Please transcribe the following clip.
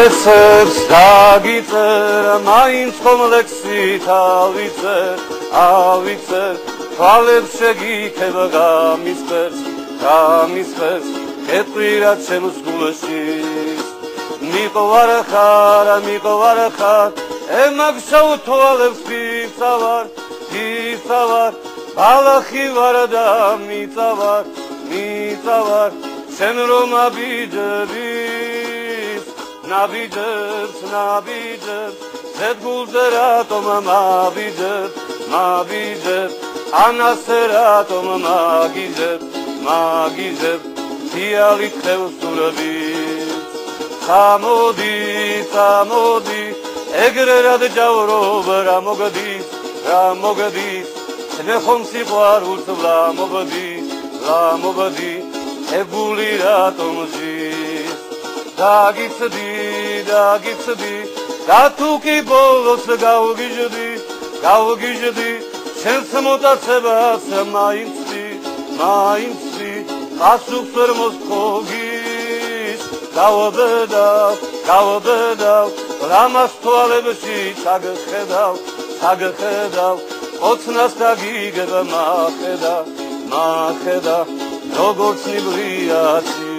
ესებს დაგიწერ მაინც კომლექსით ავიწერ თვალებს შეგიქება გამისხერს ეტყვირა ჩემს გულში მიყვარ ხარ ემაგსავ თვალებს ვიწავარ ბალახი ვარ და მიწავარ შენ რომ ნაბიჯებს ზედგულზე რატომ მაბიჯებ ანასე რატომ მაგიჟებ თიალი ხევს სურებით წამოდი ეგრე რად ჯავრობ რა მოგდის მე ხომ სიყვარულს ვლამობდი ეგული რატომ ზის დაგიცდი და თუ კი ბოლოს გავგიჟდი შენს მოტაცებას მაინც პასუხს ვერ მოსთხოვის გავაბედავ რამას თვალებში ჩაგხედავ ოცნას დაგიგებ მახედა როგორც ნიბლიაცი